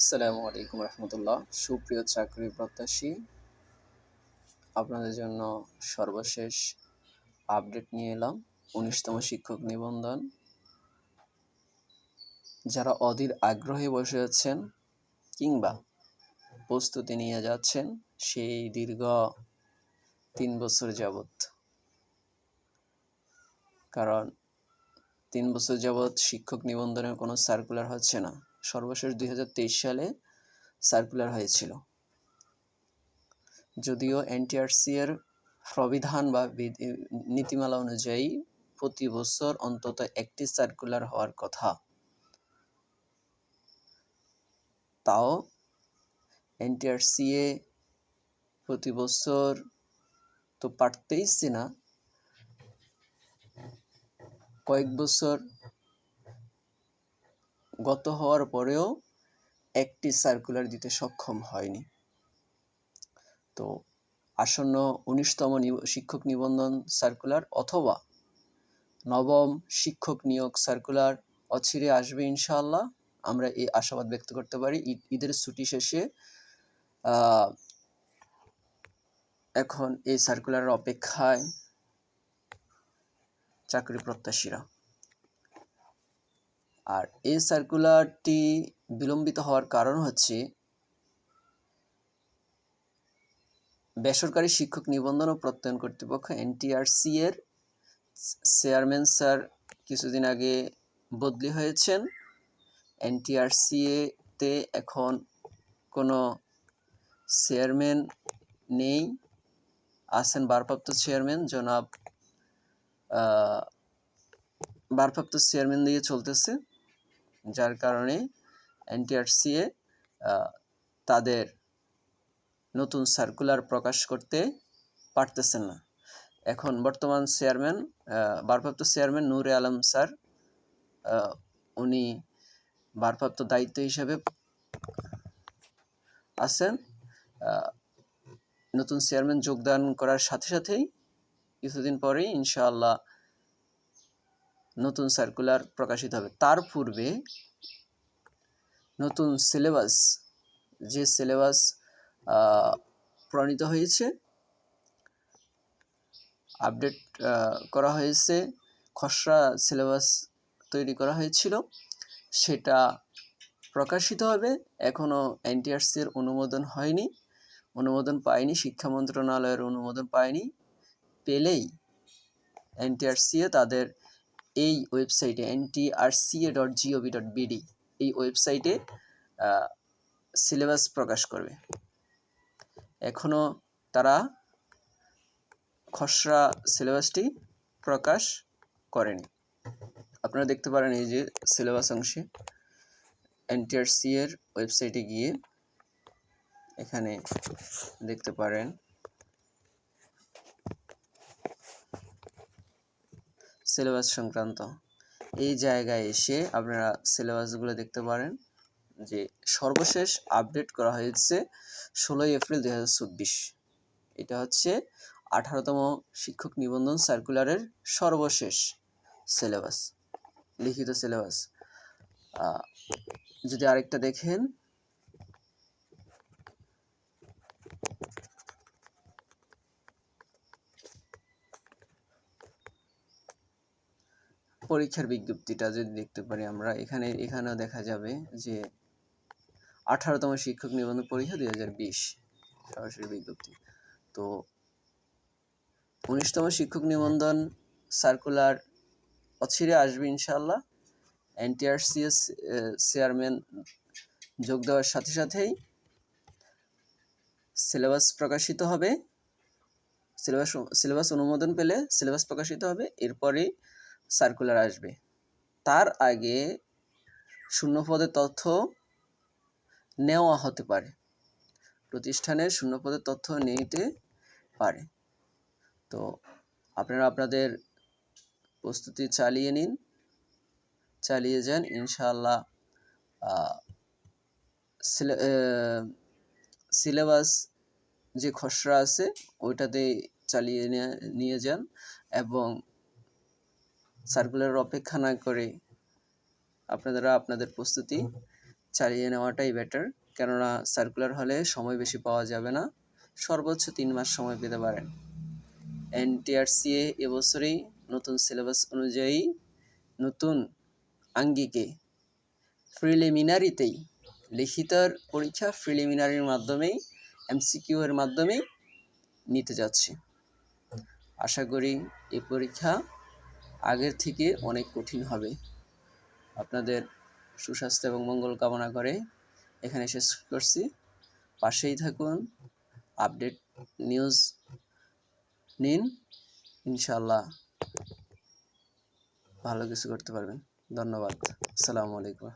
আসসালামু আলাইকুম রহমতুল্লাহ। সুপ্রিয় চাকরি প্রত্যাশী, আপনাদের জন্য সর্বশেষ আপডেট নিয়ে এলাম। ১৯তম শিক্ষক নিবন্ধন। যারা অধীর আগ্রহে বসে আছেন কিংবা প্রস্তুতি নিয়ে যাচ্ছেন সেই দীর্ঘ ৩ বছর যাবৎ, কারণ ৩ বছর যাবৎ শিক্ষক নিবন্ধনের কোনো সার্কুলার হচ্ছে না। সর্বশেষ ২০২৩ সালে সার্কুলার হয়েছিল, যদিও এনটিআরসি এর প্রবিধান বা নীতিমালা অনুযায়ী প্রতি বছর অন্তত একটি সার্কুলার হওয়ার কথা। তাও এনটিআরসি প্রতি বছর তো পারতেইছে না, কয়েক বছর গত হওয়ার পরেও একটি সার্কুলার দিতে সক্ষম হয়নি। তো আসন্ন ১৯তম শিক্ষক নিবন্ধন সার্কুলার অথবা নবম শিক্ষক নিয়োগ সার্কুলার অচিরে আসবে ইনশাআল্লাহ। আমরা এই আশাবাদ ব্যক্ত করতে পারি। ঈদের ছুটি শেষে এখন এই সার্কুলারের অপেক্ষায় চাকরি প্রত্যাশীরা। আর এই সার্কুলারটি বিলম্বিত হওয়ার কারণ হচ্ছে বেসরকারি শিক্ষক নিবন্ধন ও প্রত্যয়ন কর্তৃপক্ষ এনটিআরসি এর চেয়ারম্যান স্যার কিছুদিন আগে বদলি হয়েছেন। এনটিআরসি তে এখন কোনো চেয়ারম্যান নেই, আছেন ভারপ্রাপ্ত চেয়ারম্যান জনাব ভারপ্রাপ্ত চেয়ারম্যান দিয়ে চলতেছে, যার কারণে এনটিআরসি তাদের নতুন সার্কুলার প্রকাশ করতে পারতেছেন না। এখন বর্তমান চেয়ারম্যান ভারপ্রাপ্ত চেয়ারম্যান নূরে আলম স্যার, উনি ভারপ্রাপ্ত দায়িত্ব হিসেবে আছেন। নতুন চেয়ারম্যান যোগদান করার সাথে সাথেই কিছুদিন পরেই ইনশাআল্লাহ নতুন সার্কুলার প্রকাশিত হবে। তার পূর্বে নতুন সিলেবাস, যে সিলেবাস প্রণীত হয়েছে, আপডেট করা হয়েছে, খসড়া সিলেবাস তৈরি করা হয়েছিল, সেটা প্রকাশিত হবে। এখনও এনটিআরসির অনুমোদন হয়নি, অনুমোদন পায়নি, শিক্ষা মন্ত্রণালয়ের অনুমোদন পায়নি। পেলেই এনটিআরসি তাদের এই ওয়েবসাইটে ntrca.gov.bd এই ওয়েবসাইটে সিলেবাস প্রকাশ করবে। এখনও তারা খসড়া সিলেবাসটি প্রকাশ করেনি। আপনারা দেখতে পারেন এই যে সিলেবাস অংশে এনটিআরসি এর ওয়েবসাইটে গিয়ে এখানে দেখতে পারেন সিলেবাস সংক্রান্ত এই জায়গায় এসে আপনারা সিলেবাসগুলো দেখতে পারেন যে সর্বশেষ আপডেট করা হয়েছে 16 এপ্রিল 2024। এটা হচ্ছে 18তম শিক্ষক নিবন্ধন সার্কুলারের সর্বশেষ সিলেবাস, লিখিত সিলেবাস। যদি আরেকটা দেখেন, পরীক্ষার বিজ্ঞপ্তিটা যদি দেখতে পারি আমরা, এখানেও দেখা যাবে যে 18তম শিক্ষক নিবন্ধন পরীক্ষা 2020 সরাসরি বিজ্ঞপ্তি। তো 19তম শিক্ষক নিবন্ধন সার্কুলার অচিরে আসবে ইনশাআল্লাহ। এনটিআরসি চেয়ারম্যান যোগ দেওয়ার সাথে সাথেই সিলেবাস প্রকাশিত হবে। সিলেবাস অনুমোদন পেলে সিলেবাস প্রকাশিত হবে, এরপরেই সার্কুলার আসবে। তার আগে শূন্যপদের তথ্য নেওয়া হতে পারে, প্রতিষ্ঠানের শূন্যপদের তথ্য নিতে পারে। তো আপনারা আপনাদের প্রস্তুতি চালিয়ে নিন, চালিয়ে যান ইনশাআল্লাহ। সিলেবাস যে খসড়া আছে ওইটাতে চালিয়ে নিয়ে যান এবং সার্কুলার অপেক্ষা না করে আপনারা আপনাদের প্রস্তুতি চালিয়ে নেওয়াটাই বেটার, কেননা সার্কুলার হলে সময় বেশি পাওয়া যাবে না, সর্বোচ্চ 3 মাস সময় পেতে পারেন। এনটিআরসিএ এবছরেই নতুন সিলেবাস অনুযায়ী নতুন আঙ্গিকে প্রিলিমিনারিতেই লিখিত পরীক্ষা প্রিলিমিনারির মাধ্যমেই এমসিকিউ এর মাধ্যমেই নিতে যাচ্ছি। আশা করি এই পরীক্ষা আগের থেকে অনেক কঠিন হবে। আপনাদের সুস্বাস্থ্য এবং মঙ্গল কামনা করে এখানে শেষ করছি। পাশেই থাকুন, আপডেট নিউজ নিন, ইনশাআল্লাহ ভালো কিছু করতে পারবেন। ধন্যবাদ। আসসালামু আলাইকুম।